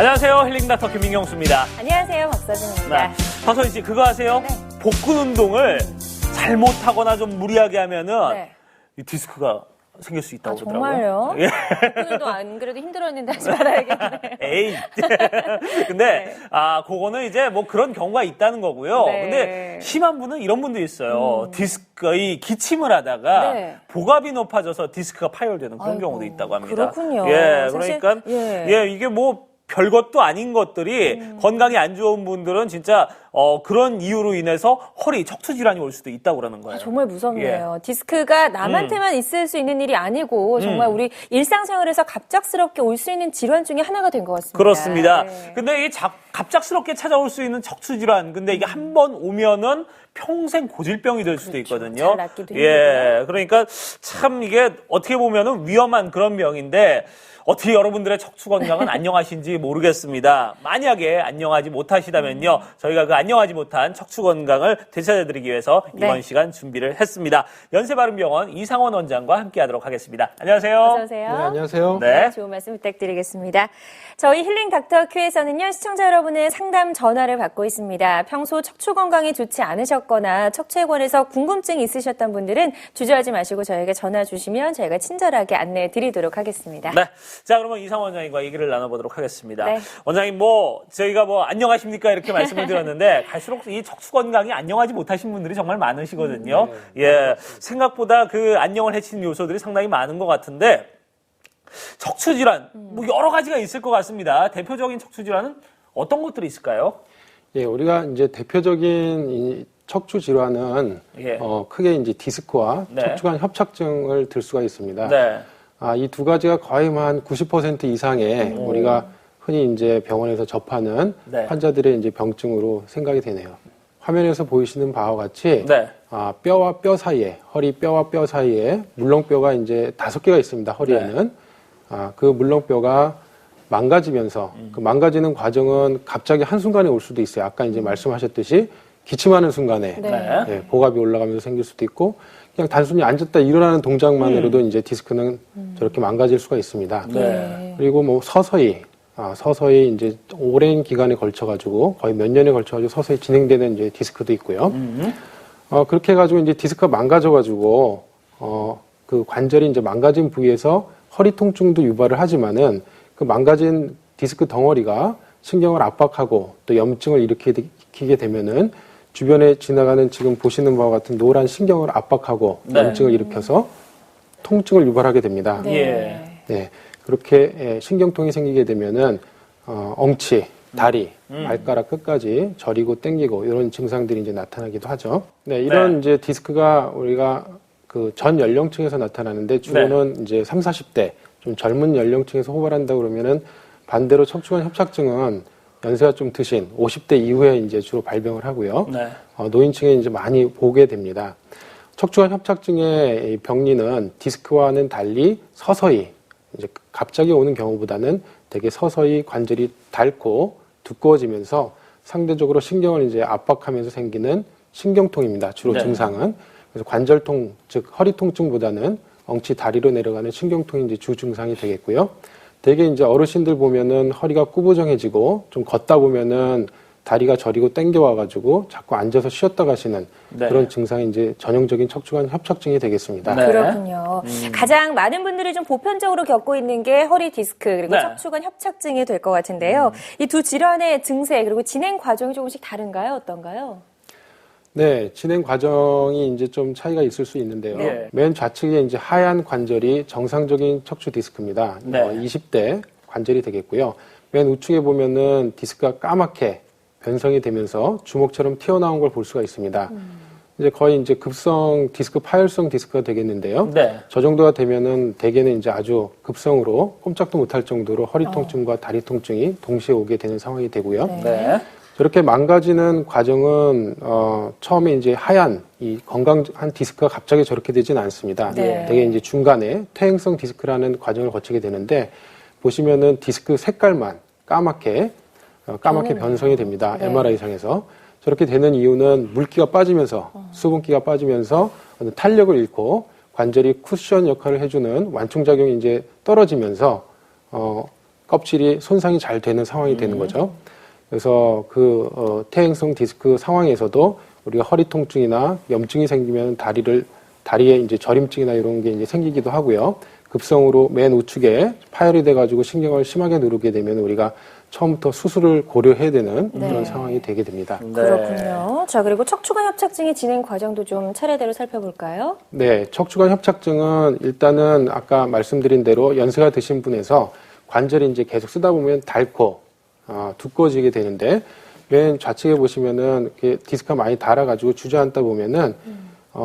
안녕하세요. 힐링닥터 김민경수입니다. 안녕하세요. 박서진입니다. 네. 박서진 씨, 그거 아세요? 네. 복근 운동을 잘못하거나 좀 무리하게 하면은 네. 이 디스크가 생길 수 있다고 그러더라고요. 정말요? 예. 복근도 안 그래도 힘들었는데 하지 말아야겠네요. 에이. 근데, 네. 그거는 이제 뭐 그런 경우가 있다는 거고요. 네. 근데 심한 분은 이런 분도 있어요. 디스크의 기침을 하다가 네. 복압이 높아져서 디스크가 파열되는 그런 아이고, 경우도 있다고 합니다. 그렇군요. 예, 사실, 그러니까, 이게 뭐, 별것도 아닌 것들이 건강이 안 좋은 분들은 진짜 그런 이유로 인해서 허리 척추 질환이 올 수도 있다고 그러는 거예요. 정말 무섭네요. 디스크가 남한테만 있을 수 있는 일이 아니고 정말 우리 일상생활에서 갑작스럽게 올 수 있는 질환 중에 하나가 된 것 같습니다. 그렇습니다. 네. 근데 이게 갑작스럽게 찾아올 수 있는 척추 질환, 근데 이게 한 번 오면은 평생 고질병이 될 수도 있거든요. 잘 낫기도 힘들고요. 예, 그러니까 참 이게 어떻게 보면은 위험한 그런 병인데 어떻게 여러분들의 척추 건강은 안녕하신지 모르겠습니다. 만약에 안녕하지 못하시다면요, 저희가 그 안녕하지 못한 척추 건강을 되찾아드리기 위해서 이번 시간 준비를 했습니다. 연세바른병원 이상원 원장과 함께하도록 하겠습니다. 안녕하세요. 어서 오세요. 네, 안녕하세요. 네. 좋은 말씀 부탁드리겠습니다. 저희 힐링 닥터 큐에서는요, 시청자 여러분의 상담 전화를 받고 있습니다. 평소 척추 건강이 좋지 않으셨거나 척추에 관해서 궁금증이 있으셨던 분들은 주저하지 마시고 저희에게 전화 주시면 저희가 친절하게 안내해 드리도록 하겠습니다. 네. 자, 그러면 이상원 원장님과 얘기를 나눠보도록 하겠습니다. 네. 원장님, 저희가 안녕하십니까? 이렇게 말씀을 드렸는데, 갈수록 이 척추 건강이 안녕하지 못하신 분들이 정말 많으시거든요. 예. 생각보다 그 안녕을 해치는 요소들이 상당히 많은 것 같은데, 척추 질환, 뭐 여러 가지가 있을 것 같습니다. 대표적인 척추 질환은 어떤 것들이 있을까요? 예, 우리가 이제 대표적인 이 척추 질환은 크게 이제 디스크와 네. 척추 간 협착증을 들 수가 있습니다. 네. 이 두 가지가 거의 한 90% 이상의 우리가 흔히 이제 병원에서 접하는 네. 환자들의 이제 병증으로 생각이 되네요. 화면에서 보이시는 바와 같이 네. 뼈와 뼈 사이에, 허리 뼈와 뼈 사이에 물렁뼈가 이제 5개가 있습니다. 허리에는. 그 물렁뼈가 망가지면서 그 망가지는 과정은 갑자기 한순간에 올 수도 있어요. 아까 이제 말씀하셨듯이 기침하는 순간에 네. 복압이 올라가면서 생길 수도 있고 그냥 단순히 앉았다 일어나는 동작만으로도 이제 디스크는 저렇게 망가질 수가 있습니다. 네. 그리고 뭐 서서히 이제 오랜 기간에 걸쳐가지고 거의 몇 년에 걸쳐가지고 서서히 진행되는 이제 디스크도 있고요. 그렇게 해가지고 이제 디스크가 망가져가지고 그 관절이 이제 망가진 부위에서 허리 통증도 유발을 하지만은 그 망가진 디스크 덩어리가 신경을 압박하고 또 염증을 일으키게 되면은 주변에 지나가는 지금 보시는 바와 같은 노란 신경을 압박하고 염증을 일으켜서 통증을 유발하게 됩니다. 네. 그렇게 신경통이 생기게 되면은 엉치, 다리, 발가락 끝까지 저리고 당기고 이런 증상들이 이제 나타나기도 하죠. 네, 이런 이제 디스크가 우리가 그 전 연령층에서 나타나는데 주로는 이제 30, 40대 좀 젊은 연령층에서 호발한다 그러면은 반대로 척추관 협착증은 연세가 좀 드신 50대 이후에 이제 주로 발병을 하고요. 노인층에 이제 많이 보게 됩니다. 척추관 협착증의 병리는 디스크와는 달리 서서히 이제 갑자기 오는 경우보다는 되게 서서히 관절이 닳고 두꺼워지면서 상대적으로 신경을 이제 압박하면서 생기는 신경통입니다. 주로 증상은. 그래서 관절통, 즉 허리 통증보다는 엉치 다리로 내려가는 신경통이 이제 주 증상이 되겠고요. 대개 이제 어르신들 보면은 허리가 구부정해지고 좀 걷다 보면은 다리가 저리고 당겨와가지고 자꾸 앉아서 쉬었다 가시는 그런 증상이 이제 전형적인 척추관 협착증이 되겠습니다. 그렇군요. 가장 많은 분들이 좀 보편적으로 겪고 있는 게 허리 디스크 그리고 척추관 협착증이 될 것 같은데요. 이 두 질환의 증세 그리고 진행 과정이 조금씩 다른가요? 어떤가요? 네, 진행 과정이 이제 좀 차이가 있을 수 있는데요. 맨 좌측에 이제 하얀 관절이 정상적인 척추 디스크입니다. 20대 관절이 되겠고요. 맨 우측에 보면은 디스크가 까맣게 변성이 되면서 주먹처럼 튀어나온 걸 볼 수가 있습니다. 이제 거의 이제 급성 디스크, 파열성 디스크가 되겠는데요. 저 정도가 되면은 대개는 이제 아주 급성으로 꼼짝도 못할 정도로 허리 통증과 다리 통증이 동시에 오게 되는 상황이 되고요. 저렇게 망가지는 과정은 처음에 이제 하얀 이 건강한 디스크가 갑자기 저렇게 되지는 않습니다. 되게 이제 중간에 퇴행성 디스크라는 과정을 거치게 되는데 보시면은 디스크 색깔만 까맣게 변성이 됩니다. MRI상에서 저렇게 되는 이유는 물기가 빠지면서 수분기가 빠지면서 탄력을 잃고 관절이 쿠션 역할을 해주는 완충작용이 이제 떨어지면서 껍질이 손상이 잘 되는 상황이 되는 거죠. 그래서 퇴행성 디스크 상황에서도 우리가 허리 통증이나 염증이 생기면 다리에 이제 저림증이나 이런 게 이제 생기기도 하고요. 급성으로 맨 우측에 파열이 돼가지고 신경을 심하게 누르게 되면 우리가 처음부터 수술을 고려해야 되는 그런 상황이 되게 됩니다. 네. 그렇군요. 자, 그리고 척추관 협착증의 진행 과정도 좀 차례대로 살펴볼까요? 네, 척추관 협착증은 일단은 아까 말씀드린 대로 연세가 드신 분에서 관절이 이제 계속 쓰다 보면 닳고 두꺼워지게 되는데 맨 좌측에 보시면은 이렇게 디스크가 많이 닳아가지고 주저앉다 보면은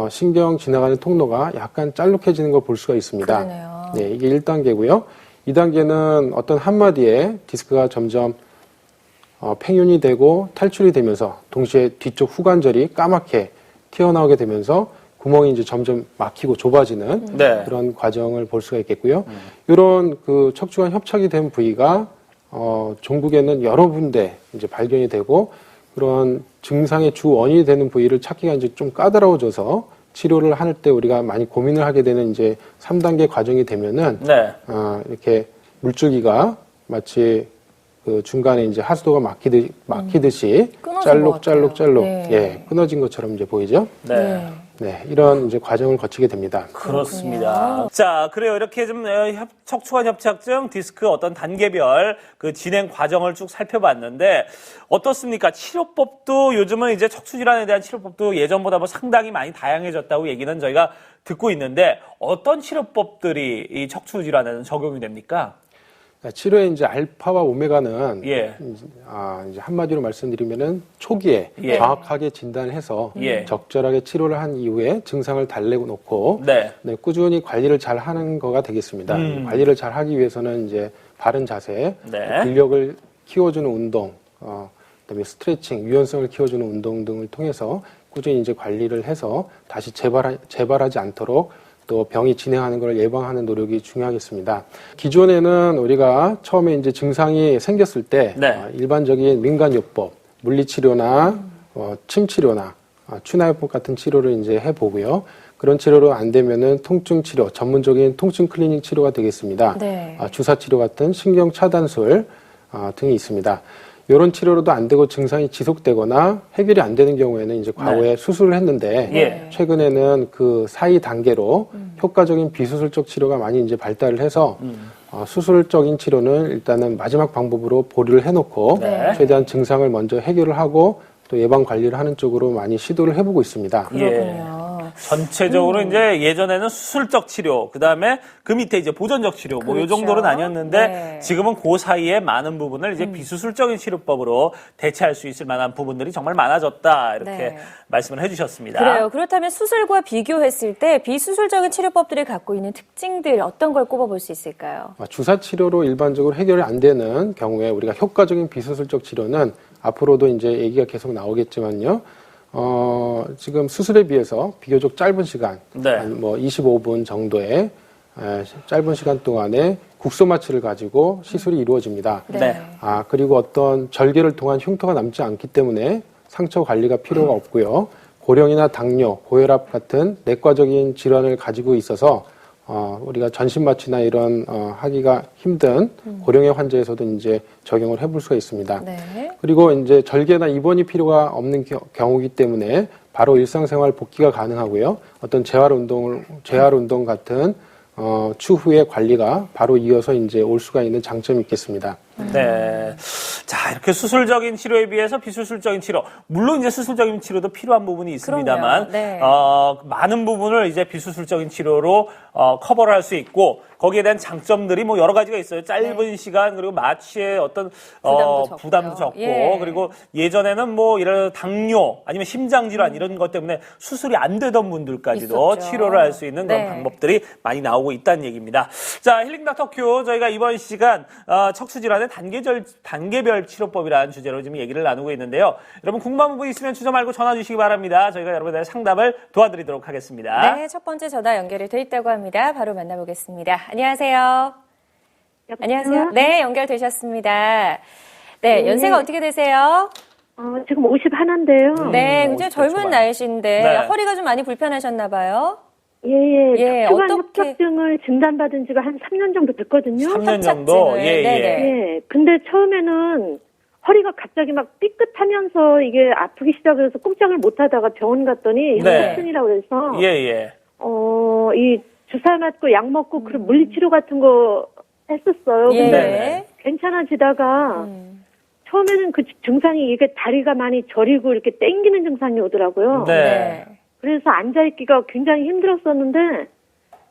신경 지나가는 통로가 약간 짤룩해지는 걸 볼 수가 있습니다. 그러네요. 네, 이게 1단계고요. 2단계는 어떤 한마디에 디스크가 점점 팽윤이 되고 탈출이 되면서 동시에 뒤쪽 후관절이 까맣게 튀어나오게 되면서 구멍이 이제 점점 막히고 좁아지는 네. 그런 과정을 볼 수가 있겠고요. 이런 그 척추관 협착이 된 부위가 종국에는 여러 군데 이제 발견이 되고 그런 증상의 주 원인이 되는 부위를 찾기가 이제 좀 까다로워져서 치료를 할 때 우리가 많이 고민을 하게 되는 이제 3단계 과정이 되면은 네. 이렇게 물줄기가 마치 그 중간에 이제 하수도가 막히듯이 끊어진 것 같아요. 짤룩 네. 예, 끊어진 것처럼 이제 보이죠? 네. 네, 이런 이제 과정을 거치게 됩니다. 그렇습니다. 자, 그래요. 이렇게 좀 척추관 협착증, 디스크 어떤 단계별 그 진행 과정을 쭉 살펴봤는데 어떻습니까? 치료법도 요즘은 이제 척추 질환에 대한 치료법도 예전보다 뭐 상당히 많이 다양해졌다고 얘기는 저희가 듣고 있는데 어떤 치료법들이 이 척추 질환에는 적용이 됩니까? 치료의 이제 알파와 오메가는 예. 이제 한마디로 말씀드리면은 초기에 예. 정확하게 진단해서 예. 적절하게 치료를 한 이후에 증상을 달래고 놓고 네. 꾸준히 관리를 잘 하는 거가 되겠습니다. 관리를 잘 하기 위해서는 이제 바른 자세, 네. 근력을 키워주는 운동, 그다음에 스트레칭, 유연성을 키워주는 운동 등을 통해서 꾸준히 이제 관리를 해서 다시 재발하지 않도록 또 병이 진행하는 걸 예방하는 노력이 중요하겠습니다. 기존에는 우리가 처음에 이제 증상이 생겼을 때 네. 일반적인 민간요법, 물리치료나 침치료나 추나요법 같은 치료를 이제 해보고요. 그런 치료로 안 되면은 통증치료, 전문적인 통증 클리닉 치료가 되겠습니다. 네. 주사치료 같은 신경 차단술 등이 있습니다. 이런 치료로도 안 되고 증상이 지속되거나 해결이 안 되는 경우에는 이제 과거에 수술을 했는데 예. 최근에는 그 사이 단계로 효과적인 비수술적 치료가 많이 이제 발달을 해서 수술적인 치료는 일단은 마지막 방법으로 보류를 해놓고 네. 최대한 증상을 먼저 해결을 하고 또 예방 관리를 하는 쪽으로 많이 시도를 해보고 있습니다. 그렇군요. 전체적으로 이제 예전에는 수술적 치료, 그 다음에 그 밑에 이제 보존적 치료, 뭐 요 그렇죠. 정도로 나뉘었는데 네. 지금은 그 사이에 많은 부분을 이제 비수술적인 치료법으로 대체할 수 있을 만한 부분들이 정말 많아졌다. 이렇게 네. 말씀을 해주셨습니다. 그래요. 그렇다면 수술과 비교했을 때 비수술적인 치료법들이 갖고 있는 특징들 어떤 걸 꼽아볼 수 있을까요? 주사 치료로 일반적으로 해결이 안 되는 경우에 우리가 효과적인 비수술적 치료는 앞으로도 이제 얘기가 계속 나오겠지만요. 지금 수술에 비해서 비교적 짧은 시간, 네. 한 뭐 25분 정도의 짧은 시간 동안에 국소마취를 가지고 시술이 이루어집니다. 네. 그리고 어떤 절개를 통한 흉터가 남지 않기 때문에 상처 관리가 필요가 없고요. 고령이나 당뇨, 고혈압 같은 내과적인 질환을 가지고 있어서 우리가 전신마취나 이런 하기가 힘든 고령의 환자에서도 이제 적용을 해볼 수가 있습니다. 네. 그리고 이제 절개나 입원이 필요가 없는 경우이기 때문에 바로 일상생활 복귀가 가능하고요. 어떤 재활 운동 같은 추후에 관리가 바로 이어서 이제 올 수가 있는 장점이 있겠습니다. 네. 자, 이렇게 수술적인 치료에 비해서 비수술적인 치료. 물론 이제 수술적인 치료도 필요한 부분이 있습니다만, 그럼요. 네. 많은 부분을 이제 비수술적인 치료로 커버를 할 수 있고, 거기에 대한 장점들이 뭐 여러 가지가 있어요. 짧은 시간, 그리고 마취의 어떤, 부담도 적고, 예. 그리고 예전에는 뭐, 이런 당뇨, 아니면 심장질환 이런 것 때문에 수술이 안 되던 분들까지도 있었죠. 치료를 할 수 있는 그런 네. 방법들이 많이 나오고 있다는 얘기입니다. 자, 힐링 닥터 큐, 저희가 이번 시간, 척추질환의 단계별 치료법이라는 주제로 지금 얘기를 나누고 있는데요. 여러분 궁금한 부분 있으면 주저 말고 전화 주시기 바랍니다. 저희가 여러분의 상담을 도와드리도록 하겠습니다. 네, 첫 번째 전화 연결이 돼 있다고 합니다. 바로 만나보겠습니다. 안녕하세요. 여보세요? 안녕하세요. 네, 연결되셨습니다. 네, 네. 연세가 어떻게 되세요? 지금 51인데요. 네, 굉장히 젊은 50대 초반. 나이신데 네. 허리가 좀 많이 불편하셨나 봐요. 예, 척추관 어떻게- 협착증을 진단받은 지가 한 3년 정도 됐거든요. 3년 정도? 협착증을. 예, 네네. 예. 근데 처음에는 허리가 갑자기 막 삐끗하면서 이게 아프기 시작해서 꼼짝을 못 하다가 병원 갔더니 네. 협착증이라고 그래서 예, 예. 이 주사 맞고 약 먹고 그런 물리치료 같은 거 했었어요. 예. 근데 네. 괜찮아지다가 처음에는 그 증상이 이게 다리가 많이 저리고 이렇게 땡기는 증상이 오더라고요. 네. 그래서 앉아있기가 굉장히 힘들었었는데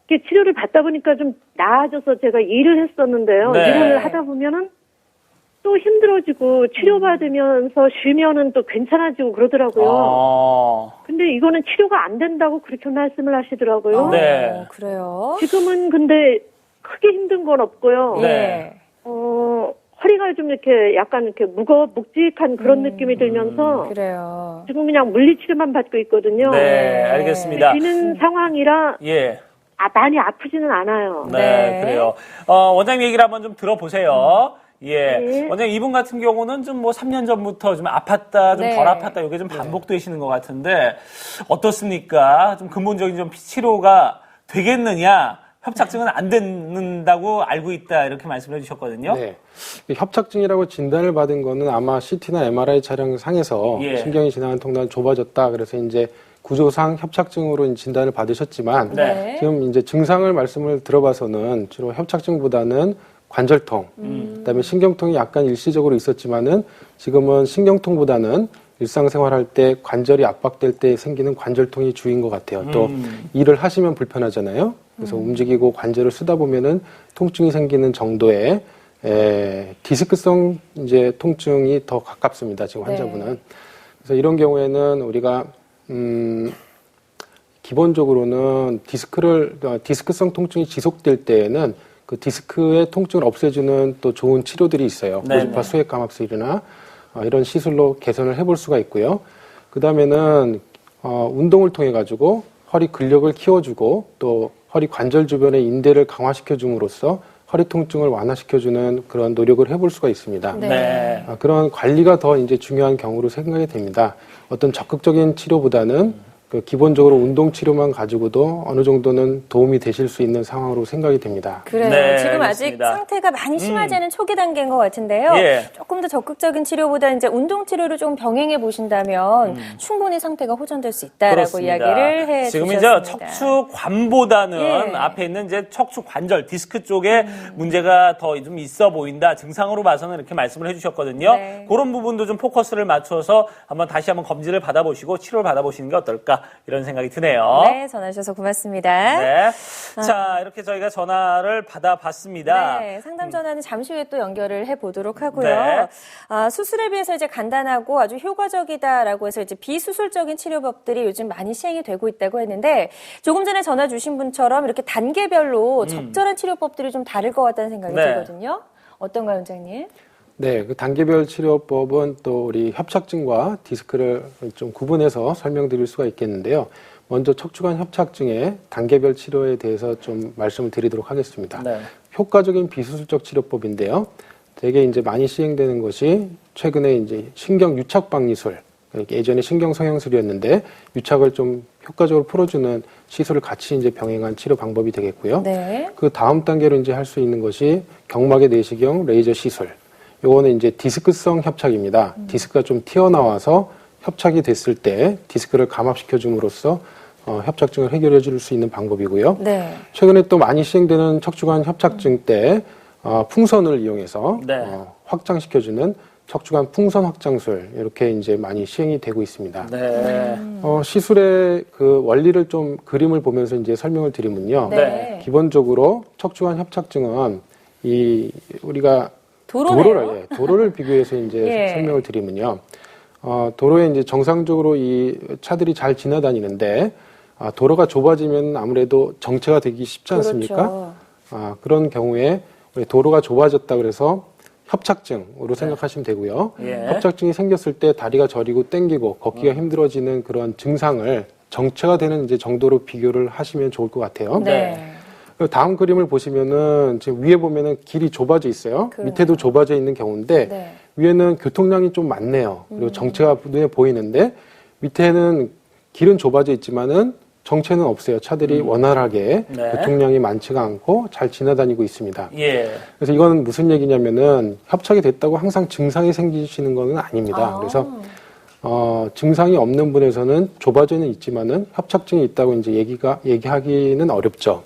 이렇게 치료를 받다 보니까 좀 나아져서 제가 일을 했었는데요. 네. 일을 하다 보면은 또 힘들어지고 치료받으면서 쉬면은 또 괜찮아지고 그러더라고요. 근데 이거는 치료가 안 된다고 그렇게 말씀을 하시더라고요. 네. 그래요? 지금은 근데 크게 힘든 건 없고요. 네. 허리가 좀 이렇게 약간 이렇게 묵직한 그런 느낌이 들면서 그래요. 지금 그냥 물리치료만 받고 있거든요. 네, 알겠습니다. 쉬는 상황이라 예. 많이 아프지는 않아요. 네, 네. 그래요. 원장님 얘기를 한번 좀 들어보세요. 예. 네. 원장님 이분 같은 경우는 좀 뭐 3년 전부터 좀 아팠다, 좀 네. 덜 아팠다, 이게 좀 반복되시는 것 같은데, 어떻습니까? 좀 근본적인 좀 치료가 되겠느냐? 협착증은 안 된다고 알고 있다, 이렇게 말씀을 해주셨거든요. 네. 협착증이라고 진단을 받은 거는 아마 CT나 MRI 촬영 상에서 예. 신경이 지나간 통로가 좁아졌다. 그래서 이제 구조상 협착증으로 진단을 받으셨지만 네. 지금 이제 증상을 말씀을 들어봐서는 주로 협착증보다는 관절통, 그다음에 신경통이 약간 일시적으로 있었지만은 지금은 신경통보다는 일상생활할 때 관절이 압박될 때 생기는 관절통이 주인 것 같아요. 또 일을 하시면 불편하잖아요. 그래서 움직이고 관절을 쓰다 보면은 통증이 생기는 정도의 디스크성 이제 통증이 더 가깝습니다. 지금 환자분은. 그래서 이런 경우에는 우리가 기본적으로는 디스크성 통증이 지속될 때에는 그 디스크의 통증을 없애주는 또 좋은 치료들이 있어요. 네네. 고주파 수액감압술이나 이런 시술로 개선을 해볼 수가 있고요. 그 다음에는 운동을 통해 가지고 허리 근력을 키워주고 또 허리 관절 주변의 인대를 강화시켜줌으로써 허리 통증을 완화시켜주는 그런 노력을 해볼 수가 있습니다. 네. 그런 관리가 더 이제 중요한 경우로 생각이 됩니다. 어떤 적극적인 치료보다는 그 기본적으로 운동 치료만 가지고도 어느 정도는 도움이 되실 수 있는 상황으로 생각이 됩니다. 그래요. 네, 지금 알겠습니다. 아직 상태가 많이 심하지 않은 초기 단계인 것 같은데요. 예. 조금 더 적극적인 치료보다 이제 운동 치료를 좀 병행해 보신다면 충분히 상태가 호전될 수 있다라고 그렇습니다. 이야기를 해 지금 주셨습니다. 이제 척추관보다는 예. 앞에 있는 이제 척추관절, 디스크 쪽에 문제가 더 좀 있어 보인다. 증상으로 봐서는 이렇게 말씀을 해주셨거든요. 네. 그런 부분도 좀 포커스를 맞춰서 다시 한번 검진을 받아보시고 치료를 받아보시는 게 어떨까 이런 생각이 드네요. 네, 전화 주셔서 고맙습니다. 네. 자, 이렇게 저희가 전화를 받아봤습니다. 네, 상담 전화는 잠시 후에 또 연결을 해보도록 하고요. 네. 수술에 비해서 이제 간단하고 아주 효과적이다라고 해서 이제 비수술적인 치료법들이 요즘 많이 시행이 되고 있다고 했는데 조금 전에 전화 주신 분처럼 이렇게 단계별로 적절한 치료법들이 좀 다를 것 같다는 생각이 네. 들거든요. 어떤가요, 원장님? 네, 그 단계별 치료법은 또 우리 협착증과 디스크를 좀 구분해서 설명드릴 수가 있겠는데요. 먼저 척추관 협착증의 단계별 치료에 대해서 좀 말씀을 드리도록 하겠습니다. 네. 효과적인 비수술적 치료법인데요. 되게 이제 많이 시행되는 것이 최근에 이제 신경 유착 박리술, 예전에 신경 성형술이었는데 유착을 좀 효과적으로 풀어주는 시술을 같이 이제 병행한 치료 방법이 되겠고요. 네. 그 다음 단계로 이제 할 수 있는 것이 경막의 내시경 레이저 시술. 요거는 이제 디스크성 협착입니다. 디스크가 좀 튀어나와서 협착이 됐을 때 디스크를 감압시켜 줌으로써 협착증을 해결해 줄 수 있는 방법이고요. 네. 최근에 또 많이 시행되는 척추관 협착증 때 풍선을 이용해서 네. 확장시켜주는 척추관 풍선 확장술 이렇게 이제 많이 시행이 되고 있습니다. 네. 시술의 그 원리를 좀 그림을 보면서 이제 설명을 드리면요. 네. 기본적으로 척추관 협착증은 우리가 도로네요. 도로를 비교해서 이제 예. 설명을 드리면요. 도로에 이제 정상적으로 이 차들이 잘 지나다니는데 도로가 좁아지면 아무래도 정체가 되기 쉽지 않습니까? 그렇죠. 그런 경우에 우리 도로가 좁아졌다 그래서 협착증으로 생각하시면 되고요. 예. 협착증이 생겼을 때 다리가 저리고 땡기고 걷기가 힘들어지는 그런 증상을 정체가 되는 이제 정도로 비교를 하시면 좋을 것 같아요. 네. 다음 그림을 보시면은 지금 위에 보면은 길이 좁아져 있어요. 그래요. 밑에도 좁아져 있는 경우인데 네. 위에는 교통량이 좀 많네요. 그리고 정체가 눈에 보이는데 밑에는 길은 좁아져 있지만은 정체는 없어요. 차들이 원활하게 네. 교통량이 많지가 않고 잘 지나다니고 있습니다. 예. 그래서 이거는 무슨 얘기냐면은 협착이 됐다고 항상 증상이 생기시는 건 아닙니다. 그래서 증상이 없는 분에서는 좁아져는 있지만은 협착증이 있다고 이제 얘기하기는 어렵죠.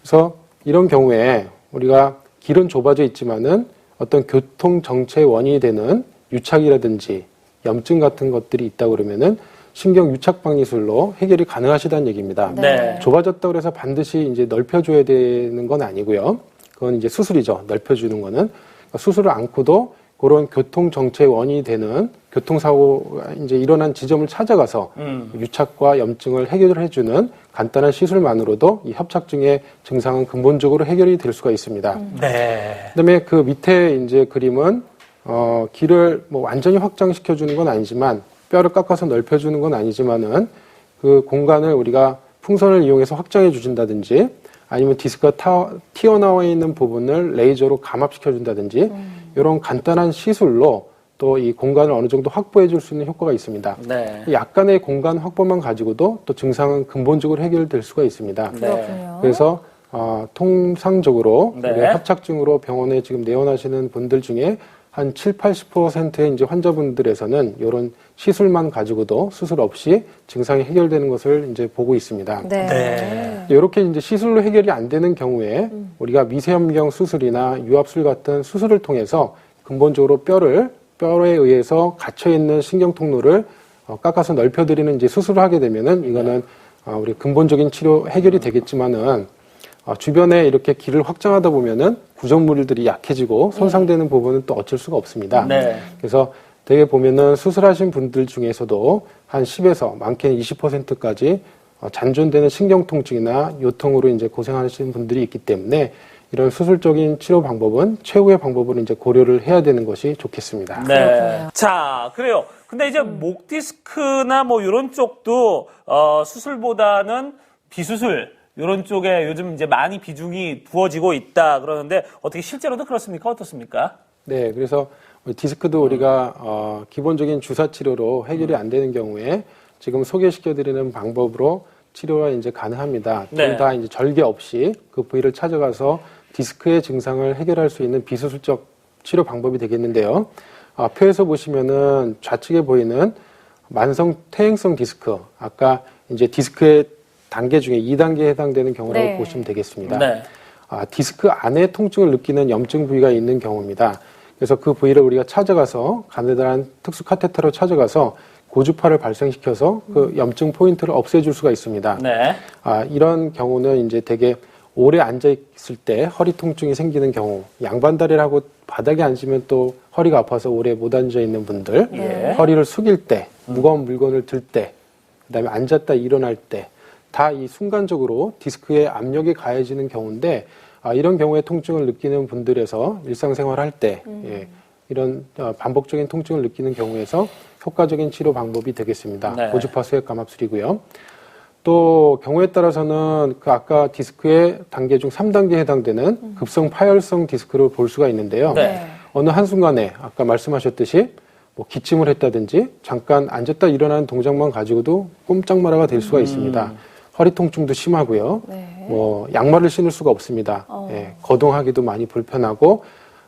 그래서 이런 경우에 우리가 길은 좁아져 있지만은 어떤 교통 정체의 원인이 되는 유착이라든지 염증 같은 것들이 있다 그러면은 신경 유착방 기술로 해결이 가능하시다는 얘기입니다. 네. 좁아졌다 그래서 반드시 이제 넓혀줘야 되는 건 아니고요. 그건 이제 수술이죠. 넓혀주는 거는. 그러니까 수술을 않고도 그런 교통 정체의 원인이 되는 교통사고가 이제 일어난 지점을 찾아가서 유착과 염증을 해결을 해주는 간단한 시술만으로도 이 협착증의 증상은 근본적으로 해결이 될 수가 있습니다. 네. 그다음에 그 밑에 이제 그림은 길을 뭐 완전히 확장시켜주는 건 아니지만 뼈를 깎아서 넓혀주는 건 아니지만은 그 공간을 우리가 풍선을 이용해서 확장해 주신다든지 아니면 디스크가 튀어나와 있는 부분을 레이저로 감압시켜준다든지 이런 간단한 시술로 또 이 공간을 어느 정도 확보해 줄 수 있는 효과가 있습니다. 네. 약간의 공간 확보만 가지고도 또 증상은 근본적으로 해결될 수가 있습니다. 그렇군요. 그래서 통상적으로 네. 우리가 협착증으로 병원에 지금 내원하시는 분들 중에 한 80% 이제 환자분들에서는 이런 시술만 가지고도 수술 없이 증상이 해결되는 것을 이제 보고 있습니다. 네. 네. 이렇게 이제 시술로 해결이 안 되는 경우에 우리가 미세염경 수술이나 유압술 같은 수술을 통해서 근본적으로 뼈에 의해서 갇혀 있는 신경 통로를 깎아서 넓혀드리는 이제 수술을 하게 되면은 이거는 우리 근본적인 치료 해결이 되겠지만은 주변에 이렇게 길을 확장하다 보면은 구조물들이 약해지고 손상되는 부분은 또 어쩔 수가 없습니다. 네. 그래서 되게 보면은 수술하신 분들 중에서도 한 10에서 많게는 20%까지 잔존되는 신경통증이나 요통으로 이제 고생하시는 분들이 있기 때문에 이런 수술적인 치료 방법은 최후의 방법으로 이제 고려를 해야 되는 것이 좋겠습니다. 네. 자, 그래요. 근데 이제 목 디스크나 뭐 이런 쪽도 수술보다는 비수술 이런 쪽에 요즘 이제 많이 비중이 두어지고 있다 그러는데 어떻게 실제로도 그렇습니까? 어떻습니까? 네, 그래서 디스크도 우리가 기본적인 주사 치료로 해결이 안 되는 경우에 지금 소개시켜드리는 방법으로 치료가 이제 가능합니다. 네. 둘 다 이제 절개 없이 그 부위를 찾아가서 디스크의 증상을 해결할 수 있는 비수술적 치료 방법이 되겠는데요. 표에서 보시면은 좌측에 보이는 만성 퇴행성 디스크, 아까 이제 디스크의 단계 중에 2단계에 해당되는 경우라고 네. 보시면 되겠습니다. 네. 디스크 안에 통증을 느끼는 염증 부위가 있는 경우입니다. 그래서 그 부위를 우리가 찾아가서 가느다란 특수 카테터로 찾아가서 고주파를 발생시켜서 그 염증 포인트를 없애줄 수가 있습니다. 네. 이런 경우는 이제 되게 오래 앉아있을 때 허리 통증이 생기는 경우, 양반다리를 하고 바닥에 앉으면 또 허리가 아파서 오래 못 앉아있는 분들, 예. 허리를 숙일 때, 무거운 물건을 들 때, 그 다음에 앉았다 일어날 때, 다 이 순간적으로 디스크에 압력이 가해지는 경우인데, 이런 경우에 통증을 느끼는 분들에서 일상생활 할 때, 이런 반복적인 통증을 느끼는 경우에서 효과적인 치료 방법이 되겠습니다. 네. 고주파 수액 감압술이고요. 또 경우에 따라서는 그 아까 디스크의 단계 중 3단계에 해당되는 급성 파열성 디스크를 볼 수가 있는데요. 네. 어느 한순간에 아까 말씀하셨듯이 뭐 기침을 했다든지 잠깐 앉았다 일어나는 동작만 가지고도 꼼짝마라가 될 수가 있습니다. 허리 통증도 심하고요. 네. 뭐 양말을 신을 수가 없습니다. 거동하기도 많이 불편하고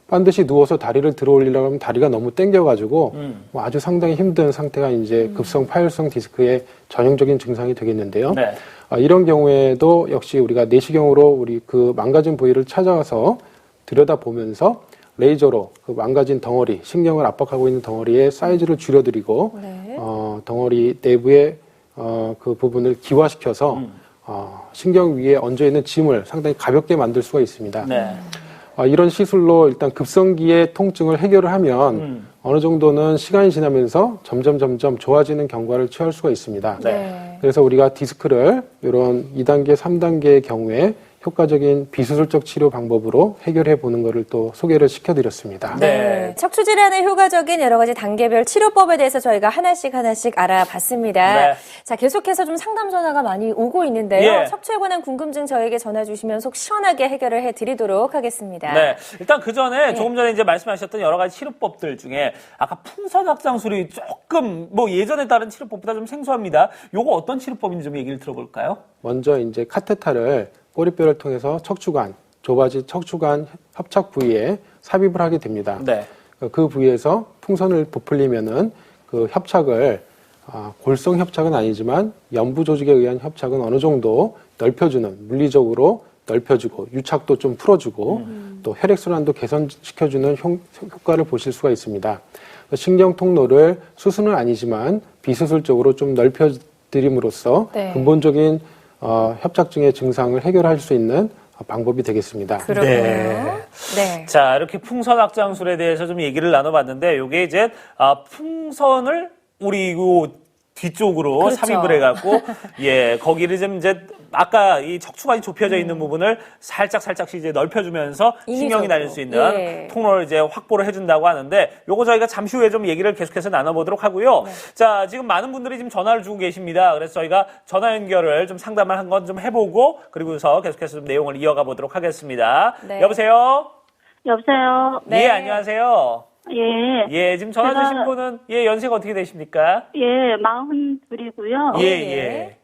반드시 누워서 다리를 들어 올리려고 하면 다리가 너무 당겨가지고 뭐 아주 상당히 힘든 상태가 이제 급성 파열성 디스크의 전형적인 증상이 되겠는데요. 네. 이런 경우에도 역시 우리가 내시경으로 우리 그 망가진 부위를 찾아가서 들여다보면서 레이저로 그 망가진 덩어리, 신경을 압박하고 있는 덩어리의 사이즈를 줄여드리고 네. 덩어리 내부의 그 부분을 기화시켜서 신경 위에 얹어 있는 짐을 상당히 가볍게 만들 수가 있습니다. 네. 이런 시술로 일단 급성기의 통증을 해결을 하면 어느 정도는 시간이 지나면서 점점 좋아지는 경과를 취할 수가 있습니다. 네. 그래서 우리가 디스크를 이런 2단계, 3단계의 경우에 효과적인 비수술적 치료 방법으로 해결해 보는 것을 또 소개를 시켜드렸습니다. 네. 척추 질환의 효과적인 여러 가지 단계별 치료법에 대해서 저희가 하나씩 알아봤습니다. 네. 자, 계속해서 좀 상담 전화가 많이 오고 있는데요. 예. 척추에 관한 궁금증 저에게 전화 주시면 속 시원하게 해결을 해드리도록 하겠습니다. 네. 일단 그 전에 조금 전에 이제 말씀하셨던 여러 가지 치료법들 중에 아까 풍선 확장술이 조금 뭐 예전에 다른 치료법보다 좀 생소합니다. 요거 어떤 치료법인지 좀 얘기를 들어볼까요? 먼저 이제 카테타를 꼬리뼈를 통해서 척추관, 좁아진 척추관 협착 부위에 삽입을 하게 됩니다. 네. 그 부위에서 풍선을 부풀리면은 그 협착을 골성 협착은 아니지만 연부 조직에 의한 협착은 어느 정도 넓혀주는, 물리적으로 넓혀주고 유착도 좀 풀어주고 또 혈액순환도 개선시켜주는 효과를 보실 수가 있습니다. 신경 통로를 수술은 아니지만 비수술적으로 좀 넓혀드림으로써 네. 근본적인 협착증의 증상을 해결할 수 있는 방법이 되겠습니다. 그렇군요. 네. 자, 이렇게 풍선 확장술에 대해서 좀 얘기를 나눠봤는데, 요게 이제, 풍선을 우리 요 뒤쪽으로 그렇죠. 삽입을 해갖고, 예, 거기를 좀 이제, 아까 이 척추관이 좁혀져 있는 부분을 살짝씩 이제 넓혀주면서 신경이 다닐 수 있는 예. 통로를 이제 확보를 해준다고 하는데, 요거 저희가 잠시 후에 좀 얘기를 계속해서 나눠보도록 하고요. 자, 지금 많은 분들이 지금 전화를 주고 계십니다. 그래서 저희가 전화 연결을 좀 상담을 한 건 좀 해보고, 그리고서 계속해서 좀 내용을 이어가 보도록 하겠습니다. 네. 여보세요? 여보세요. 네. 예, 안녕하세요. 예. 예, 지금 전화 주신 제가- 분은, 예, 연세가 어떻게 되십니까? 예, 42이고요. 예, 예. 예.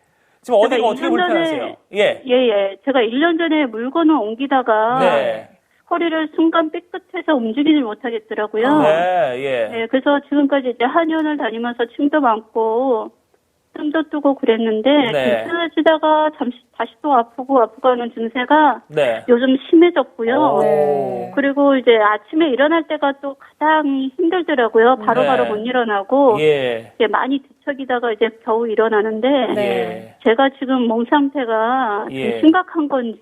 지금 어디가 제가 어떻게 1년 전에- 불편하세요? 예. 예. 제가 1년 전에 물건을 옮기다가 네. 허리를 순간 삐끗해서 움직이지 못하겠더라고요. 네, 예. 예, 그래서 지금까지 이제 한의원을 다니면서 침도 맞고 뜸도 뜨고 그랬는데 네. 괜찮아지다가 다시 또 아프고 하는 증세가 네. 요즘 심해졌고요. 네. 그리고 이제 아침에 일어날 때가 또 가장 힘들더라고요. 바로바로 네. 못 일어나고 예. 이제 많이 뒤척이다가 이제 겨우 일어나는데 네. 예. 제가 지금 몸 상태가 예. 좀 심각한 건지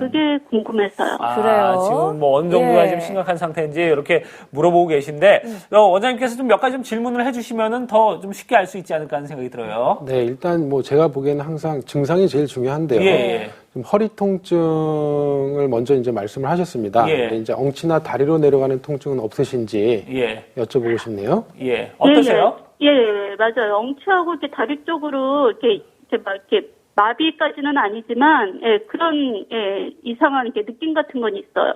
그게 궁금해서요. 그래요? 지금 뭐 어느 정도가 예. 지금 심각한 상태인지 이렇게 물어보고 계신데, 원장님께서 좀 몇 가지 좀 질문을 해주시면은 더 좀 쉽게 알 수 있지 않을까 하는 생각이 들어요. 네, 일단 뭐 제가 보기에는 항상 증상이 제일 중요한데요. 예. 좀 허리 통증을 먼저 이제 말씀을 하셨습니다. 예. 근데 이제 엉치나 다리로 내려가는 통증은 없으신지 예. 여쭤보고 싶네요. 예. 어떠세요? 예, 맞아요. 엉치하고 이렇게 다리 쪽으로 이렇게 막 이렇게 마비까지는 아니지만 그런 이상한 이렇게 느낌 같은 건 있어요.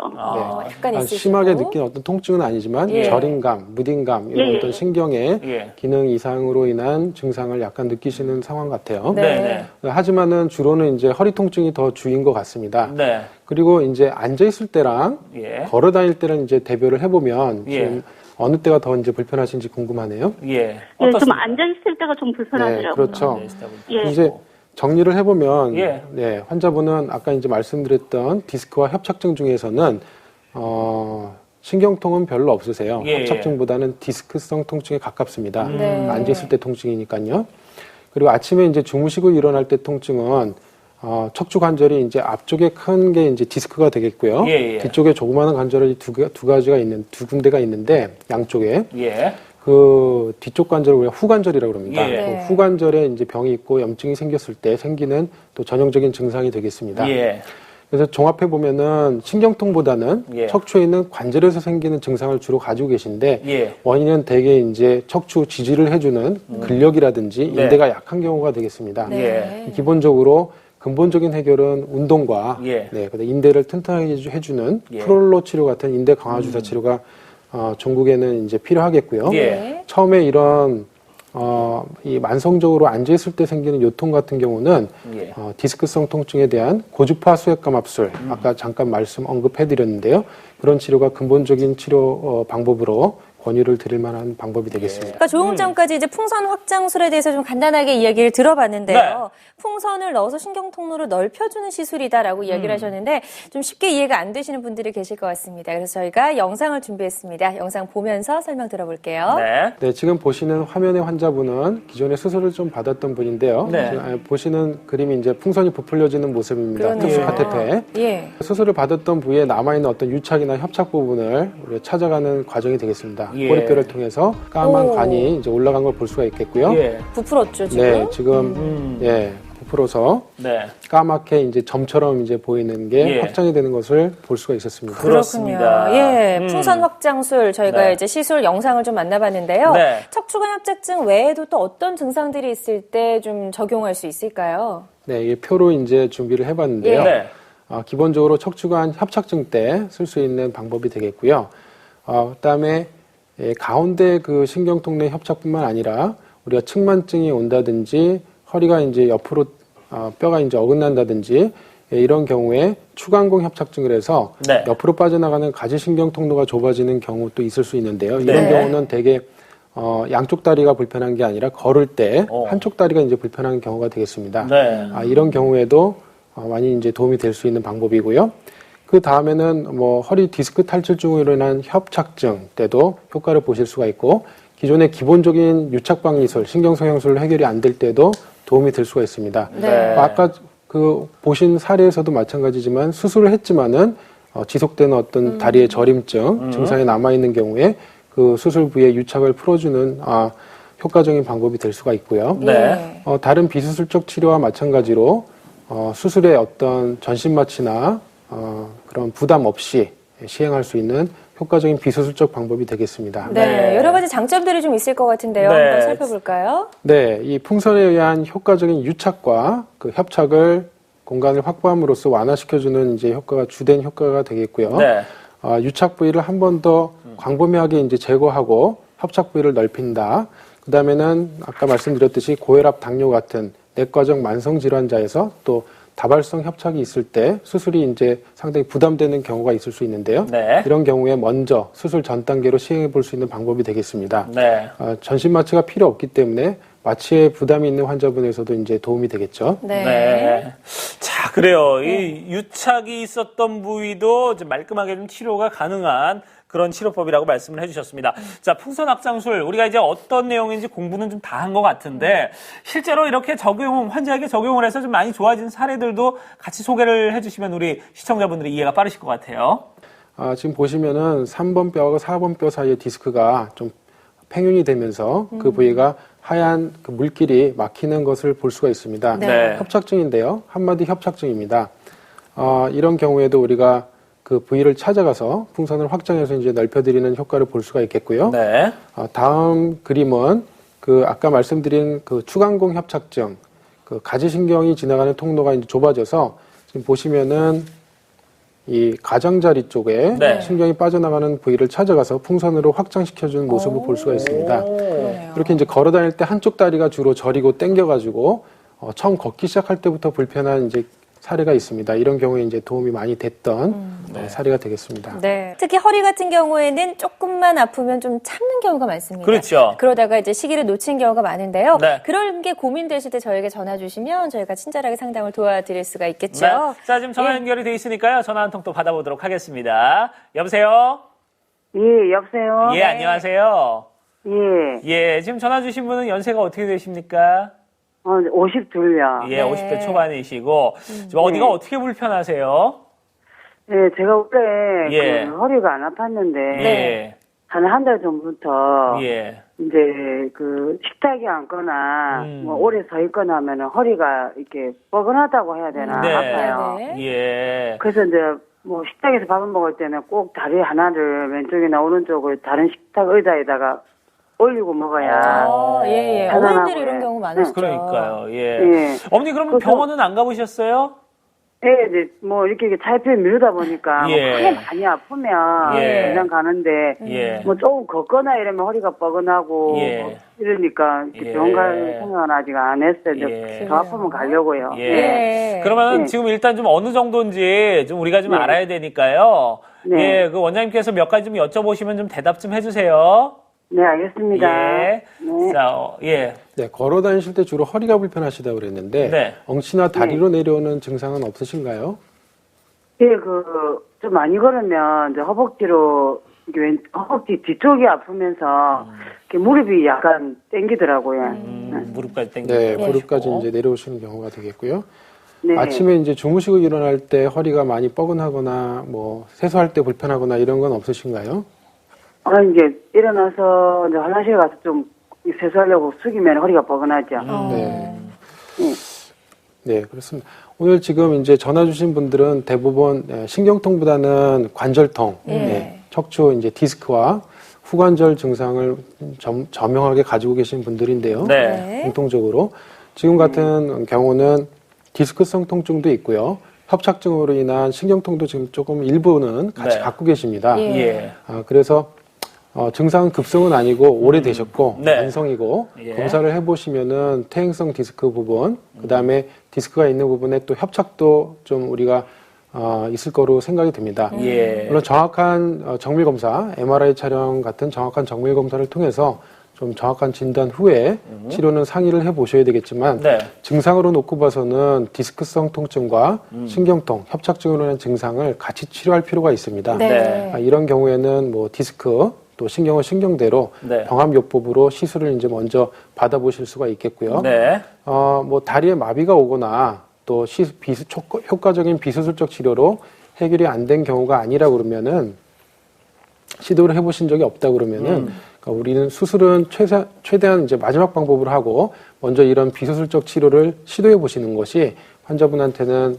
약간 있으시고. 심하게 느낀 어떤 통증은 아니지만 예. 저림감, 무딘감 이런 예. 어떤 신경의 예. 기능 이상으로 인한 증상을 약간 느끼시는 상황 같아요. 네. 하지만은 주로는 이제 허리 통증이 더 주인 것 같습니다. 네. 그리고 이제 앉아 있을 때랑 예. 걸어 다닐 때를 이제 대별을 해보면 예. 지금 어느 때가 더 이제 불편하신지 궁금하네요. 예. 예, 좀 어떻습니까? 앉아있을 때가 좀 불편하더라고요. 네, 그렇죠. 예. 이제 정리를 해보면 예. 네, 환자분은 아까 이제 말씀드렸던 디스크와 협착증 중에서는 신경통은 별로 없으세요. 예, 협착증보다는 디스크성 통증에 가깝습니다. 네. 앉아있을 때 통증이니까요. 그리고 아침에 이제 주무시고 일어날 때 통증은 척추 관절이 이제 앞쪽에 큰 게 이제 디스크가 되겠고요. 예, 예. 뒤쪽에 조그마한 관절이 두 가지가 두 군데가 있는데 양쪽에 예. 그 뒤쪽 관절을 우리가 후관절이라고 그럽니다. 예. 그 후관절에 이제 병이 있고 염증이 생겼을 때 생기는 또 전형적인 증상이 되겠습니다. 예. 그래서 종합해 보면은 신경통보다는 예. 척추에 있는 관절에서 생기는 증상을 주로 가지고 계신데 예. 원인은 대개 이제 척추 지지를 해주는 근력이라든지 네. 인대가 약한 경우가 되겠습니다. 네. 기본적으로 근본적인 해결은 운동과 예. 네, 그다음 인대를 튼튼하게 해주는 예. 프롤로 치료 같은 인대 강화 주사 치료가 종국에는 이제 필요하겠고요. 예. 처음에 이런 이 만성적으로 앉아있을 때 생기는 요통 같은 경우는 예. 디스크성 통증에 대한 고주파 수액감압술 아까 잠깐 언급해드렸는데요. 그런 치료가 근본적인 치료 방법으로 권유를 드릴 만한 방법이 되겠습니다. 그러니까 조금 전까지 이제 풍선 확장술에 대해서 좀 간단하게 이야기를 들어봤는데요. 네. 풍선을 넣어서 신경 통로를 넓혀주는 시술이다라고 이야기를 하셨는데 좀 쉽게 이해가 안 되시는 분들이 계실 것 같습니다. 그래서 저희가 영상을 준비했습니다. 영상 보면서 설명 들어볼게요. 네. 네, 지금 보시는 화면의 환자분은 기존에 수술을 좀 받았던 분인데요. 네. 지금 보시는 그림이 이제 풍선이 부풀려지는 모습입니다. 그러네요. 특수 카테터에. 예. 수술을 받았던 부위에 남아있는 어떤 유착이나 협착 부분을 우리가 찾아가는 과정이 되겠습니다. 예. 꼬리뼈를 통해서 까만 오. 관이 이제 올라간 걸 볼 수가 있겠고요. 예. 부풀었죠, 지금. 네, 지금 예, 풀어서 네. 까맣게 이제 점처럼 이제 보이는 게 예. 확장이 되는 것을 볼 수가 있었습니다. 그렇습니다. 예, 풍선 확장술 저희가 네. 이제 시술 영상을 좀 만나봤는데요. 네. 척추관 협착증 외에도 또 어떤 증상들이 있을 때 좀 적용할 수 있을까요? 네, 이 표로 이제 준비를 해봤는데요. 예. 네. 기본적으로 척추관 협착증 때 쓸 수 있는 방법이 되겠고요. 그다음에 가운데 그 신경통내 협착뿐만 아니라 우리가 측만증이 온다든지 허리가 이제 옆으로 뼈가 이제 어긋난다든지 이런 경우에 추간공 협착증을 해서 네. 옆으로 빠져나가는 가지신경 통로가 좁아지는 경우도 있을 수 있는데요. 이런 네. 경우는 대개 양쪽 다리가 불편한 게 아니라 걸을 때 한쪽 다리가 이제 불편한 경우가 되겠습니다. 네. 이런 경우에도 많이 이제 도움이 될 수 있는 방법이고요. 그 다음에는 뭐 허리 디스크 탈출증으로 인한 협착증 때도 효과를 보실 수가 있고 기존의 기본적인 유착방이술, 신경성형술로 해결이 안 될 때도 도움이 될 수가 있습니다. 네. 아까 그 보신 사례에서도 마찬가지지만 수술을 했지만은 지속되는 어떤 다리의 저림증 증상이 남아 있는 경우에 그 수술 부위의 유착을 풀어주는 효과적인 방법이 될 수가 있고요. 네. 다른 비수술적 치료와 마찬가지로 수술의 어떤 전신 마취나 그런 부담 없이 시행할 수 있는 효과적인 비수술적 방법이 되겠습니다. 네, 여러 가지 장점들이 좀 있을 것 같은데요. 네. 한번 살펴볼까요? 네, 이 풍선에 의한 효과적인 유착과 그 협착을 공간을 확보함으로써 완화시켜주는 이제 효과가 주된 효과가 되겠고요. 네. 유착 부위를 한 번 더 광범위하게 이제 제거하고 협착 부위를 넓힌다. 그 다음에는 아까 말씀드렸듯이 고혈압, 당뇨 같은 내과적 만성 질환자에서 또 다발성 협착이 있을 때 수술이 이제 상당히 부담되는 경우가 있을 수 있는데요. 네. 이런 경우에 먼저 수술 전 단계로 시행해 볼 수 있는 방법이 되겠습니다. 네. 전신 마취가 필요 없기 때문에 마취에 부담이 있는 환자분에서도 이제 도움이 되겠죠. 네. 네. 자, 그래요. 이 유착이 있었던 부위도 좀 말끔하게 좀 치료가 가능한 그런 치료법이라고 말씀을 해주셨습니다. 자, 풍선 확장술 우리가 이제 어떤 내용인지 공부는 좀 다 한 것 같은데 실제로 이렇게 환자에게 적용을 해서 좀 많이 좋아진 사례들도 같이 소개를 해주시면 우리 시청자분들이 이해가 빠르실 것 같아요. 지금 보시면은 3번 뼈하고 4번 뼈 사이의 디스크가 좀 팽윤이 되면서 그 부위가 하얀 그 물길이 막히는 것을 볼 수가 있습니다. 네. 협착증인데요. 한마디 협착증입니다. 이런 경우에도 우리가 그 부위를 찾아가서 풍선을 확장해서 이제 넓혀드리는 효과를 볼 수가 있겠고요. 네. 다음 그림은 그 아까 말씀드린 그 추간공 협착증, 그 가지신경이 지나가는 통로가 이제 좁아져서 지금 보시면은 이 가장자리 쪽에 네. 신경이 빠져나가는 부위를 찾아가서 풍선으로 확장시켜주는 모습을 볼 수가 있습니다. 이렇게 이제 걸어 다닐 때 한쪽 다리가 주로 저리고 당겨가지고 처음 걷기 시작할 때부터 불편한 이제 사례가 있습니다. 이런 경우에 이제 도움이 많이 됐던 사례가 되겠습니다. 네. 특히 허리 같은 경우에는 조금만 아프면 좀 참는 경우가 많습니다. 그렇죠. 그러다가 이제 시기를 놓친 경우가 많은데요. 네. 그런 게 고민되실 때 저에게 전화 주시면 저희가 친절하게 상담을 도와드릴 수가 있겠죠. 네. 자, 지금 전화 연결이 돼 있으니까요. 전화 한 통 또 받아보도록 하겠습니다. 여보세요? 예, 여보세요? 예, 안녕하세요. 예, 예, 지금 전화 주신 분은 연세가 어떻게 되십니까? 52요. 예, 네. 50대 초반이시고 지금 어디가 어떻게 불편하세요? 예, 제가 원래 예. 그 허리가 안 아팠는데, 예. 한 달 전부터, 예. 이제 그 식탁에 앉거나, 음. 오래 서 있거나 하면은 허리가 이렇게 뻐근하다고 해야 되나? 네. 아파요. 네. 예. 그래서 이제 식탁에서 밥을 먹을 때는 꼭 다리 하나를 왼쪽이나 오른쪽을 다른 식탁 의자에다가 올리고 먹어야. 예. 편안하고요. 어머님들이 이런 경우 많으시죠. 그러니까요. 예. 예. 어머니 그러면 그래서- 병원은 안 가보셨어요? 예, 이제 이렇게 차에 밀다 보니까 예. 크게 많이 아프면 예. 그냥 가는데 예. 조금 걷거나 이러면 허리가 뻐근하고 예. 이러니까 이렇게 예. 병원 갈 생각은 아직 안 했어요. 이제 예. 더 아프면 가려고요. 예. 예. 그러면 네. 지금 일단 좀 어느 정도인지 좀 우리가 좀 네. 알아야 되니까요. 네. 예, 그 원장님께서 몇 가지 좀 여쭤보시면 좀 대답 좀 해주세요. 네, 알겠습니다. 예. 네. 자, 예. 네, 걸어 다니실 때 주로 허리가 불편하시다고 그랬는데 네. 엉치나 다리로 내려오는 증상은 없으신가요? 예, 좀 많이 걸으면 이제 허벅지로 허벅지 뒤쪽이 아프면서 이렇게 무릎이 약간 땡기더라고요. 무릎까지 땡기고. 네, 무릎까지 이제 내려오시는 경우가 되겠고요. 네. 아침에 이제 주무시고 일어날 때 허리가 많이 뻐근하거나 세수할 때 불편하거나 이런 건 없으신가요? 이제 일어나서 이제 화장실 가서 좀 세수하려고 숙이면 허리가 뻐근하죠. 네. 네, 그렇습니다. 오늘 지금 이제 전화 주신 분들은 대부분 신경통보다는 관절통, 척추 이제 디스크와 후관절 증상을 저명하게 가지고 계신 분들인데요. 네. 공통적으로 지금 같은 경우는 디스크성 통증도 있고요. 협착증으로 인한 신경통도 지금 조금 일부는 같이 네. 갖고 계십니다. 예. 그래서 증상은 급성은 아니고 오래되셨고 네. 만성이고 예. 검사를 해보시면은 퇴행성 디스크 부분, 그 다음에 디스크가 있는 부분에 또 협착도 좀 우리가 있을 거로 생각이 듭니다. 예. 물론 정확한 정밀 검사, MRI 촬영 같은 정확한 정밀 검사를 통해서 좀 정확한 진단 후에 치료는 상의를 해보셔야 되겠지만 네. 증상으로 놓고 봐서는 디스크성 통증과 신경통, 협착증으로 인한 증상을 같이 치료할 필요가 있습니다. 네. 이런 경우에는 뭐 디스크 또 신경은 신경대로 네. 병합요법으로 시술을 이제 먼저 받아보실 수가 있겠고요. 네. 뭐 다리에 마비가 오거나 또 효과적인 비수술적 치료로 해결이 안 된 경우가 아니라 그러면은 시도를 해보신 적이 없다 그러면은 그러니까 우리는 수술은 최대한 이제 마지막 방법으로 하고 먼저 이런 비수술적 치료를 시도해 보시는 것이 환자분한테는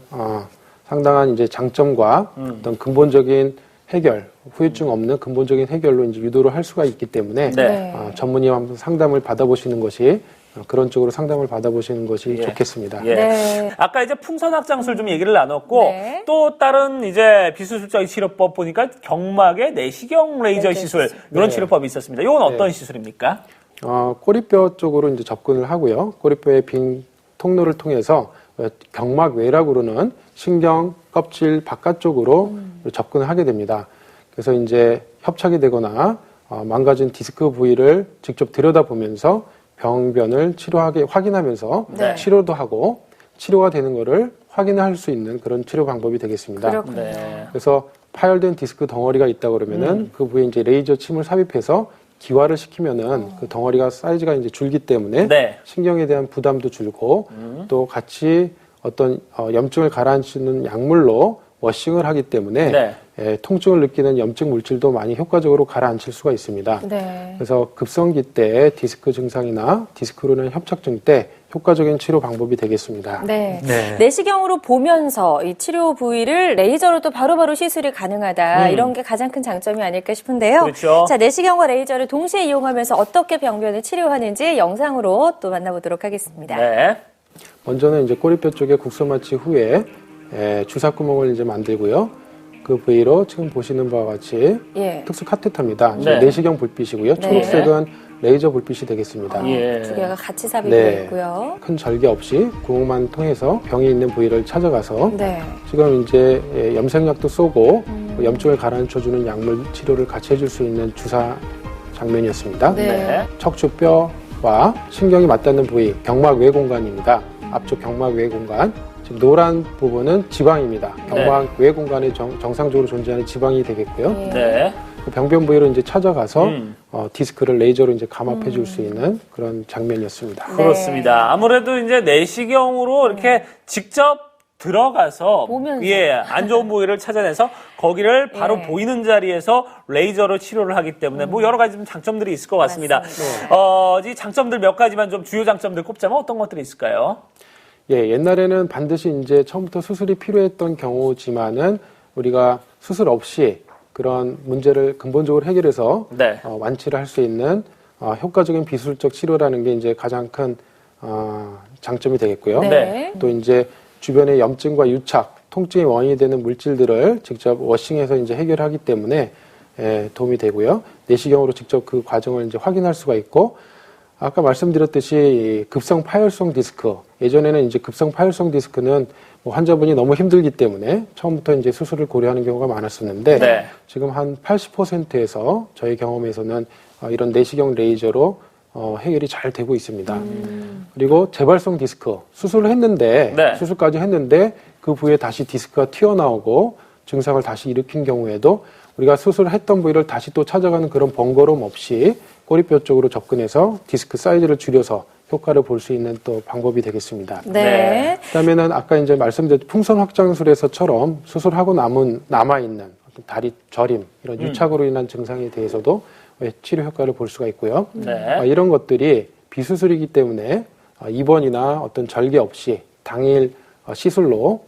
상당한 이제 장점과 어떤 근본적인 해결, 후유증 없는 근본적인 해결로 이제 유도를 할 수가 있기 때문에 네. 전문의 한번 상담을 받아보시는 것이 그런 쪽으로 상담을 받아보시는 것이 예. 좋겠습니다. 예. 네. 아까 이제 풍선 확장술 좀 얘기를 나눴고 네. 또 다른 이제 비수술적 치료법 보니까 경막의 내시경 레이저 네, 시술 시술. 이런 네. 치료법이 있었습니다. 이건 어떤 시술입니까? 꼬리뼈 쪽으로 이제 접근을 하고요. 꼬리뼈의 빈 통로를 통해서 경막 외라고 그러는 신경 껍질 바깥쪽으로 접근을 하게 됩니다. 그래서 이제 협착이 되거나 망가진 디스크 부위를 직접 들여다보면서 병변을 확인하면서 네. 치료도 하고 치료가 되는 거를 확인할 수 있는 그런 치료 방법이 되겠습니다. 그렇군요. 네. 그래서 파열된 디스크 덩어리가 있다 그러면은 그 부위에 이제 레이저 침을 삽입해서 기화를 시키면은 그 덩어리가 사이즈가 이제 줄기 때문에 네. 신경에 대한 부담도 줄고 또 같이 어떤 염증을 가라앉히는 약물로 워싱을 하기 때문에 네. 통증을 느끼는 염증 물질도 많이 효과적으로 가라앉힐 수가 있습니다. 네. 그래서 급성기 때 디스크 증상이나 디스크로 인한 협착증 때 효과적인 치료 방법이 되겠습니다. 네. 네. 내시경으로 보면서 이 치료 부위를 레이저로도 바로바로 시술이 가능하다. 이런 게 가장 큰 장점이 아닐까 싶은데요. 그렇죠. 자, 내시경과 레이저를 동시에 이용하면서 어떻게 병변을 치료하는지 영상으로 또 만나보도록 하겠습니다. 네. 먼저는 이제 꼬리뼈 쪽에 국소 마취 후에 주사구멍을 이제 만들고요. 그 부위로 지금 보시는 바와 같이 예. 특수 카테터입니다. 네. 내시경 불빛이고요. 네. 초록색은 레이저 불빛이 되겠습니다. 예. 두 개가 같이 삽입되어 네. 있고요. 큰 절개 없이 구멍만 통해서 병이 있는 부위를 찾아가서 네. 지금 이제 염색약도 쏘고 염증을 가라앉혀주는 약물 치료를 같이 해줄 수 있는 주사 장면이었습니다. 네. 네. 척추뼈와 신경이 맞닿는 부위, 경막 외 공간입니다. 앞쪽 경막 외 공간. 지금 노란 부분은 지방입니다. 경막 외 공간에 정상적으로 존재하는 지방이 되겠고요. 예. 네. 그 병변 부위로 이제 찾아가서 음. 디스크를 레이저로 이제 감압해 줄 수 있는 그런 장면이었습니다. 네. 그렇습니다. 아무래도 이제 내시경으로 이렇게 직접 들어가서 보면서. 예, 안 좋은 부위를 찾아내서 거기를 바로 예. 보이는 자리에서 레이저로 치료를 하기 때문에 뭐 여러 가지 좀 장점들이 있을 것 같습니다. 이 장점들 몇 가지만 좀 주요 장점들 꼽자면 어떤 것들이 있을까요? 예, 옛날에는 반드시 이제 처음부터 수술이 필요했던 경우지만은 우리가 수술 없이 그런 문제를 근본적으로 해결해서 네. 완치를 할 수 있는 효과적인 비수술적 치료라는 게 이제 가장 큰 장점이 되겠고요. 네. 또 이제 주변의 염증과 유착, 통증의 원인이 되는 물질들을 직접 워싱해서 이제 해결하기 때문에 도움이 되고요. 내시경으로 직접 그 과정을 이제 확인할 수가 있고, 아까 말씀드렸듯이 급성 파열성 디스크, 예전에는 이제 급성 파열성 디스크는 뭐 환자분이 너무 힘들기 때문에 처음부터 이제 수술을 고려하는 경우가 많았었는데 네. 지금 한 80%에서 저희 경험에서는 이런 내시경 레이저로 해결이 잘 되고 있습니다. 그리고 재발성 디스크, 수술을 했는데 네. 수술까지 했는데 그 부위에 다시 디스크가 튀어나오고 증상을 다시 일으킨 경우에도 우리가 수술했던 부위를 다시 또 찾아가는 그런 번거로움 없이 꼬리뼈 쪽으로 접근해서 디스크 사이즈를 줄여서 효과를 볼 수 있는 또 방법이 되겠습니다. 네. 그다음에는 아까 이제 말씀드린 풍선 확장술에서처럼 수술하고 남아있는 어떤 다리 저림, 이런 유착으로 인한 증상에 대해서도 치료 효과를 볼 수가 있고요. 네. 이런 것들이 비수술이기 때문에 입원이나 어떤 절개 없이 당일 시술로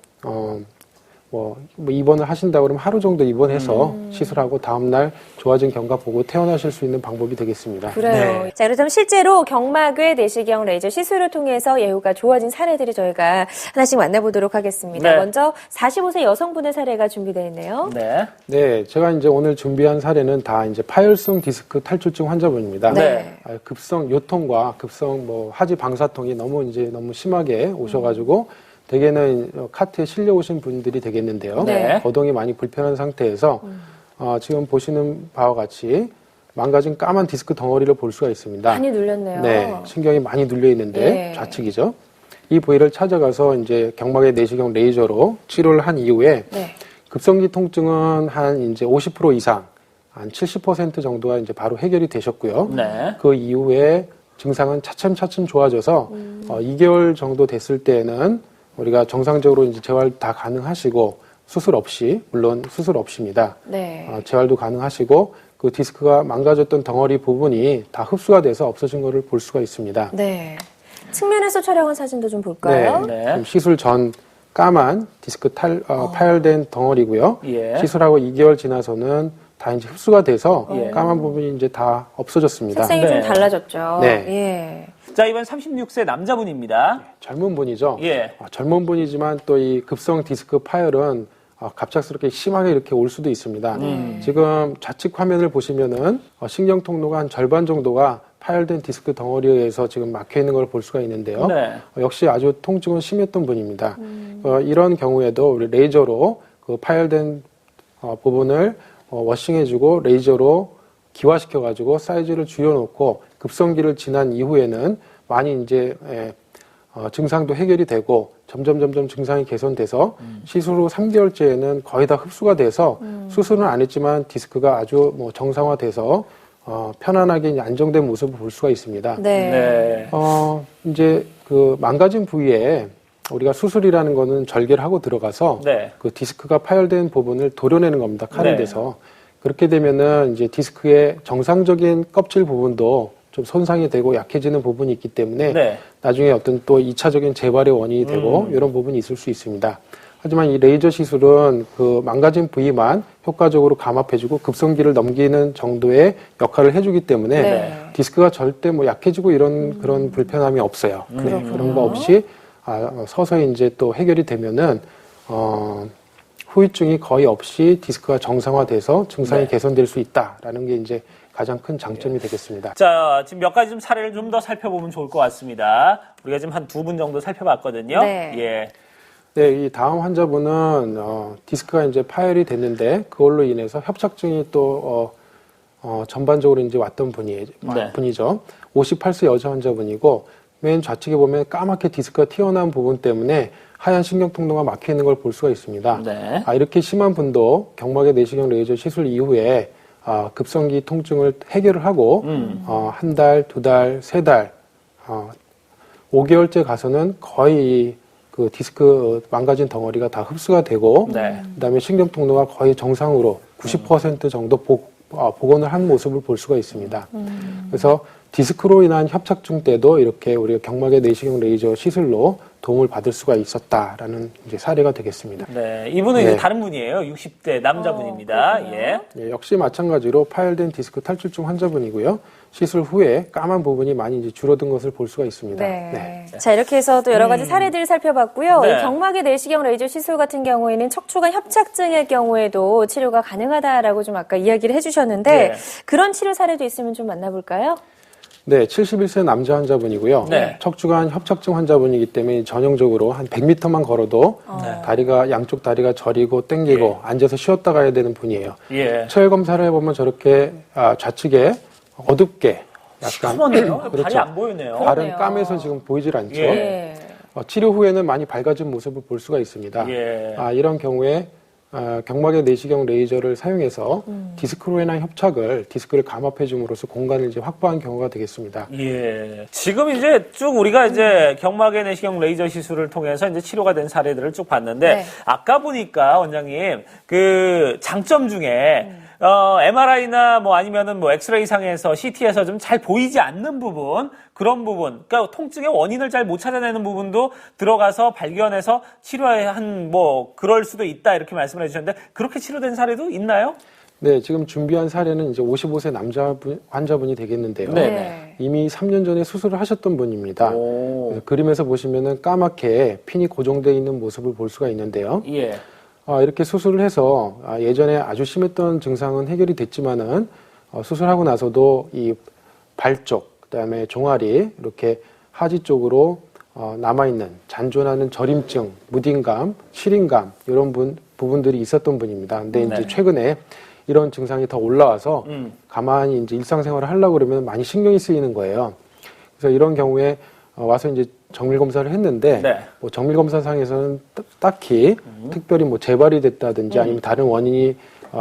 뭐 입원을 하신다 그러면 하루 정도 입원해서 시술하고 다음날 좋아진 경과 보고 퇴원하실 수 있는 방법이 되겠습니다. 그래요. 네. 자, 그렇다면 실제로 경막외 내시경 레이저 시술을 통해서 예후가 좋아진 사례들이 저희가 하나씩 만나보도록 하겠습니다. 네. 먼저 45세 여성분의 사례가 준비되어 있네요. 네. 네, 제가 이제 오늘 준비한 사례는 다 이제 파열성 디스크 탈출증 환자분입니다. 네. 급성 요통과 급성 뭐 하지 방사통이 너무 심하게 오셔가지고 대개는 카트에 실려 오신 분들이 되겠는데요. 네. 거동이 많이 불편한 상태에서 지금 보시는 바와 같이 망가진 까만 디스크 덩어리를 볼 수가 있습니다. 많이 눌렸네요. 네, 신경이 많이 눌려 있는데 네. 좌측이죠. 이 부위를 찾아가서 이제 경막의 내시경 레이저로 치료를 한 이후에 네. 급성기 통증은 한 이제 50% 이상, 한 70% 정도가 이제 바로 해결이 되셨고요. 네. 그 이후에 증상은 차츰차츰 좋아져서 2개월 정도 됐을 때에는 우리가 정상적으로 이제 재활 다 가능하시고 수술 없이, 물론 수술 없이입니다. 네. 재활도 가능하시고 그 디스크가 망가졌던 덩어리 부분이 다 흡수가 돼서 없어진 것을 볼 수가 있습니다. 네. 측면에서 촬영한 사진도 좀 볼까요? 네. 네. 지금 시술 전 까만 디스크 파열된 덩어리고요. 예. 시술하고 2개월 지나서는 다 이제 흡수가 돼서 예. 까만 부분이 이제 다 없어졌습니다. 색상이 네. 좀 달라졌죠. 네. 예. 자, 이번 36세 남자분입니다. 젊은 분이죠. 예. 젊은 분이지만 또 이 급성 디스크 파열은 갑작스럽게 심하게 이렇게 올 수도 있습니다. 지금 좌측 화면을 보시면은 신경 통로가 한 절반 정도가 파열된 디스크 덩어리에 의해서 지금 막혀 있는 걸 볼 수가 있는데요. 네. 역시 아주 통증은 심했던 분입니다. 이런 경우에도 우리 레이저로 그 파열된 부분을 워싱해주고 레이저로 기화시켜가지고 사이즈를 줄여놓고 급성기를 지난 이후에는 많이 이제 증상도 해결이 되고 점점 증상이 개선돼서 시술 후 3개월째에는 거의 다 흡수가 돼서 수술은 안 했지만 디스크가 아주 뭐 정상화돼서 편안하게 이제 안정된 모습을 볼 수가 있습니다. 네. 네. 이제 그 망가진 부위에 우리가 수술이라는 거는 절개를 하고 들어가서 네. 그 디스크가 파열된 부분을 도려내는 겁니다. 칼을 네. 대서. 그렇게 되면은 이제 디스크의 정상적인 껍질 부분도 좀 손상이 되고 약해지는 부분이 있기 때문에 네. 나중에 어떤 또 2차적인 재발의 원인이 되고 이런 부분이 있을 수 있습니다. 하지만 이 레이저 시술은 그 망가진 부위만 효과적으로 감압해주고 급성기를 넘기는 정도의 역할을 해주기 때문에 네. 디스크가 절대 뭐 약해지고 이런 그런 불편함이 없어요. 네, 그런 거 없이 서서히 이제 또 해결이 되면은 후유증이 거의 없이 디스크가 정상화돼서 증상이 네. 개선될 수 있다라는 게 이제 가장 큰 장점이 되겠습니다. 자, 지금 몇 가지 좀 사례를 좀 더 살펴보면 좋을 것 같습니다. 우리가 지금 한 2분 정도 살펴봤거든요. 네. 예. 네, 이 다음 환자분은 디스크가 이제 파열이 됐는데 그걸로 인해서 협착증이 또 전반적으로 이제 왔던 네. 분이죠. 58세 여자 환자분이고 맨 좌측에 보면 까맣게 디스크가 튀어나온 부분 때문에 하얀 신경 통로가 막혀 있는 걸 볼 수가 있습니다. 네. 이렇게 심한 분도 경막의 내시경 레이저 시술 이후에 급성기 통증을 해결을 하고 한 달, 2달, 3달, 5개월째 가서는 거의 그 디스크 망가진 덩어리가 다 흡수가 되고 네. 그다음에 신경 통로가 거의 정상으로 90% 정도 복원을 한 모습을 볼 수가 있습니다. 그래서 디스크로 인한 협착증 때도 이렇게 우리가 경막의 내시경 레이저 시술로 도움을 받을 수가 있었다라는 이제 사례가 되겠습니다. 네. 이분은 네. 이제 다른 분이에요. 60대 남자분입니다. 예. 예, 역시 마찬가지로 파열된 디스크 탈출증 환자분이고요. 시술 후에 까만 부분이 많이 이제 줄어든 것을 볼 수가 있습니다. 네. 자, 이렇게 해서 또 여러 가지 사례들을 살펴봤고요. 네. 이 경막의 내시경 레이저 시술 같은 경우에는 척추관 협착증의 경우에도 치료가 가능하다라고 좀 아까 이야기를 해주셨는데 네. 그런 치료 사례도 있으면 좀 만나볼까요? 네, 71세 남자 환자분이고요. 네. 척추관 협착증 환자분이기 때문에 전형적으로 한 100m만 걸어도 다리가 양쪽 다리가 저리고 땡기고 앉아서 쉬었다 가야 되는 분이에요. 예. 체열 검사를 해보면 저렇게 좌측에 어둡게 약간 시커먼데요? 발이 그렇죠. 안 보이네요. 발은 그러네요. 까매서 지금 보이질 않죠. 예. 치료 후에는 많이 밝아진 모습을 볼 수가 있습니다. 예. 이런 경우에 경막의 내시경 레이저를 사용해서 디스크로 인한 협착을 디스크를 감압해 줌으로써 공간을 이제 확보한 경우가 되겠습니다. 예. 지금 이제 쭉 우리가 이제 경막의 내시경 레이저 시술을 통해서 이제 치료가 된 사례들을 쭉 봤는데 네. 아까 보니까 원장님 그 장점 중에 MRI나 뭐 아니면은 뭐 엑스레이 상에서 CT에서 좀 잘 보이지 않는 부분, 그런 부분, 그러니까 통증의 원인을 잘 못 찾아내는 부분도 들어가서 발견해서 치료한 뭐 그럴 수도 있다 이렇게 말씀을 해주셨는데 그렇게 치료된 사례도 있나요? 네, 지금 준비한 사례는 이제 55세 환자분이 되겠는데요. 네. 이미 3년 전에 수술을 하셨던 분입니다. 오. 그래서 그림에서 보시면은 까맣게 핀이 고정되어 있는 모습을 볼 수가 있는데요. 예. 이렇게 수술을 해서 예전에 아주 심했던 증상은 해결이 됐지만은 수술하고 나서도 이 발 쪽, 그다음에 종아리 이렇게 하지 쪽으로 남아있는 잔존하는 저림증, 무딘감, 시린감 이런 부분들이 있었던 분입니다. 근데 네. 이제 최근에 이런 증상이 더 올라와서 가만히 이제 일상생활을 하려고 그러면 많이 신경이 쓰이는 거예요. 그래서 이런 경우에 와서 이제 정밀 검사를 했는데 네. 뭐 정밀 검사상에서는 딱히 특별히 뭐 재발이 됐다든지 아니면 다른 원인이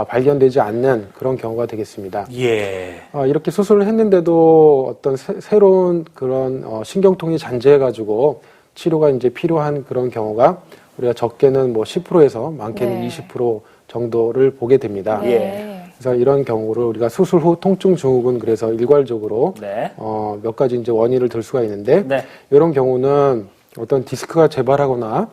발견되지 않는 그런 경우가 되겠습니다. 예. 이렇게 수술을 했는데도 어떤 새로운 그런 신경통이 잔재해가지고 치료가 이제 필요한 그런 경우가 우리가 적게는 뭐 10%에서 많게는 네. 20% 정도를 보게 됩니다. 예. 그래서 이런 경우를 우리가 수술 후 통증 증후군 그래서 일괄적으로 네. 몇 가지 이제 원인을 들 수가 있는데 네. 이런 경우는 어떤 디스크가 재발하거나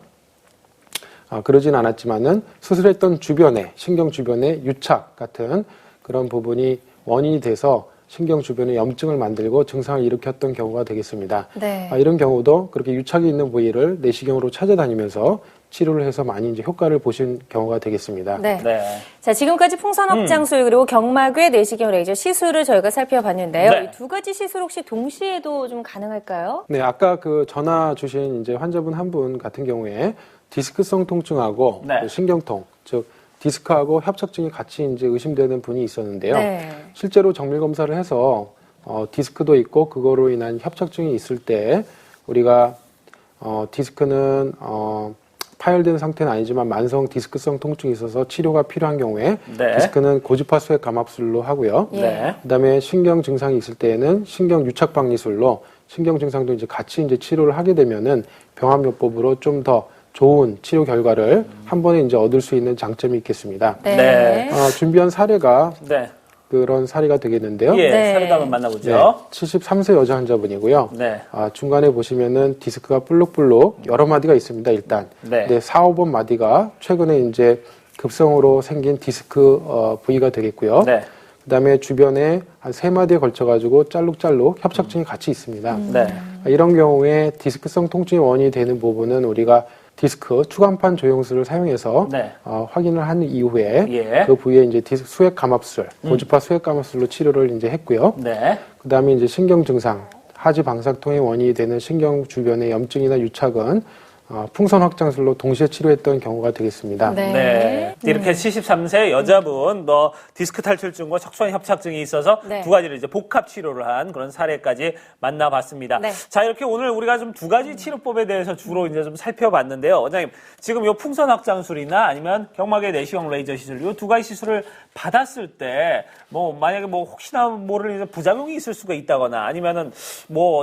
그러진 않았지만은 수술했던 주변에 신경 주변에 유착 같은 그런 부분이 원인이 돼서 신경 주변에 염증을 만들고 증상을 일으켰던 경우가 되겠습니다. 네. 이런 경우도 그렇게 유착이 있는 부위를 내시경으로 찾아다니면서 치료를 해서 많이 이제 효과를 보신 경우가 되겠습니다. 네. 네. 자, 지금까지 풍선 확장술 그리고 경막외 내시경 레이저 시술을 저희가 살펴봤는데요. 네. 이 두 가지 시술 혹시 동시에도 좀 가능할까요? 네, 아까 그 전화 주신 이제 환자분 한 분 같은 경우에 디스크성 통증하고 네. 그 신경통, 즉 디스크하고 협착증이 같이 이제 의심되는 분이 있었는데요. 네. 실제로 정밀 검사를 해서 디스크도 있고 그거로 인한 협착증이 있을 때 우리가 디스크는 파열된 상태는 아니지만 만성 디스크성 통증이 있어서 치료가 필요한 경우에 네. 디스크는 고주파 수액 감압술로 하고요. 예. 네. 그다음에 신경 증상이 있을 때에는 신경 유착 방리술로 신경 증상도 이제 같이 이제 치료를 하게 되면은 병합요법으로 좀 더 좋은 치료 결과를 한 번에 이제 얻을 수 있는 장점이 있겠습니다. 네. 네. 준비한 사례가 네. 그런 사례가 되겠는데요. 예. 네. 사례도 한번 만나보죠. 73세 여자 환자분이고요. 네. 중간에 보시면은 디스크가 볼록볼록 여러 마디가 있습니다, 일단. 네. 근데 4, 5번 마디가 최근에 이제 급성으로 생긴 디스크 부위가 되겠고요. 네. 그다음에 주변에 한 3마디에 걸쳐가지고 짤룩짤룩 협착증이 같이 있습니다. 네. 이런 경우에 디스크성 통증의 원인이 되는 부분은 우리가 디스크 추간판 조영술을 사용해서 네. 확인을 한 이후에 예. 그 부위에 이제 디스크 수액 감압술, 고주파 수액 감압술로 치료를 이제 했고요. 네. 그다음에 이제 신경 증상, 하지 방사통의 원인이 되는 신경 주변의 염증이나 유착은 풍선 확장술로 동시에 치료했던 경우가 되겠습니다. 네. 네. 이렇게 73세 여자분, 디스크 탈출증과 척추관 협착증이 있어서 네. 두 가지를 이제 복합 치료를 한 그런 사례까지 만나봤습니다. 네. 자, 이렇게 오늘 우리가 좀 두 가지 치료법에 대해서 주로 이제 좀 살펴봤는데요. 원장님, 지금 요 풍선 확장술이나 아니면 경막의 내시경 레이저 시술, 요 두 가지 시술을 받았을 때, 만약에 혹시나 모를 이제 부작용이 있을 수가 있다거나 아니면은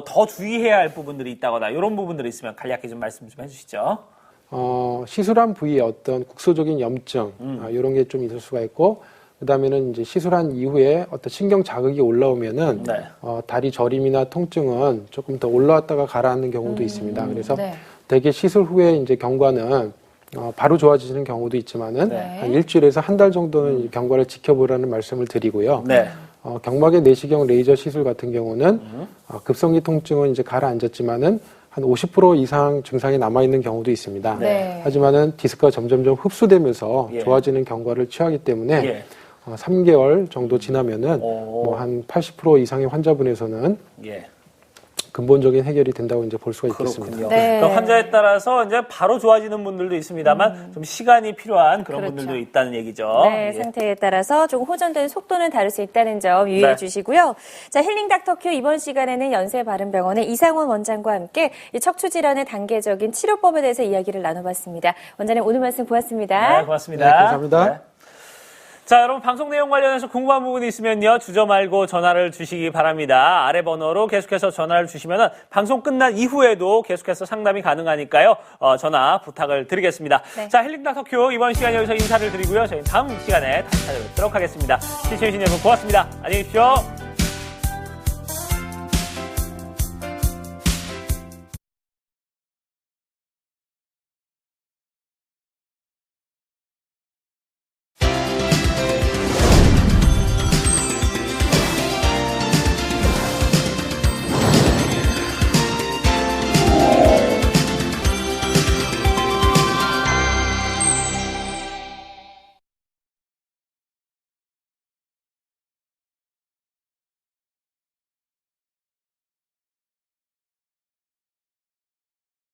더 주의해야 할 부분들이 있다거나 이런 부분들이 있으면 간략히 좀 말씀 좀 해주시죠. 시술한 부위에 어떤 국소적인 염증, 이런 게 좀 있을 수가 있고, 그 다음에는 이제 시술한 이후에 어떤 신경 자극이 올라오면은, 네. 다리 저림이나 통증은 조금 더 올라왔다가 가라앉는 경우도 있습니다. 그래서 네. 대개 시술 후에 이제 경과는, 바로 좋아지는 경우도 있지만은, 네. 한 일주일에서 한 달 정도는 경과를 지켜보라는 말씀을 드리고요. 네. 경막의 내시경 레이저 시술 같은 경우는, 급성기 통증은 이제 가라앉았지만은, 한 50% 이상 증상이 남아있는 경우도 있습니다. 네. 하지만은 디스크가 점점점 흡수되면서 예. 좋아지는 경과를 취하기 때문에 예. 3개월 정도 지나면은 오. 한 80% 이상의 환자분에서는 예. 근본적인 해결이 된다고 이제 볼 수가 있겠습니다. 그렇군요. 네. 그러니까 환자에 따라서 이제 바로 좋아지는 분들도 있습니다만 좀 시간이 필요한 그런 그렇죠. 분들도 있다는 얘기죠. 네, 예. 상태에 따라서 조금 호전되는 속도는 다를 수 있다는 점 유의해 네. 주시고요. 자, 힐링 닥터 큐 이번 시간에는 연세바른병원의 이상원 원장과 함께 이 척추 질환의 단계적인 치료법에 대해서 이야기를 나눠봤습니다. 원장님 오늘 말씀 고맙습니다. 네, 고맙습니다. 네, 감사합니다. 네. 자, 여러분 방송 내용 관련해서 궁금한 부분이 있으면요. 주저 말고 전화를 주시기 바랍니다. 아래 번호로 계속해서 전화를 주시면은 방송 끝난 이후에도 계속해서 상담이 가능하니까요. 전화 부탁을 드리겠습니다. 네. 자, 힐링닥터큐 이번 시간 여기서 인사를 드리고요. 저희는 다음 시간에 다시 찾아뵙도록 하겠습니다. 시청해주신 여러분 고맙습니다. 안녕히 계십시오.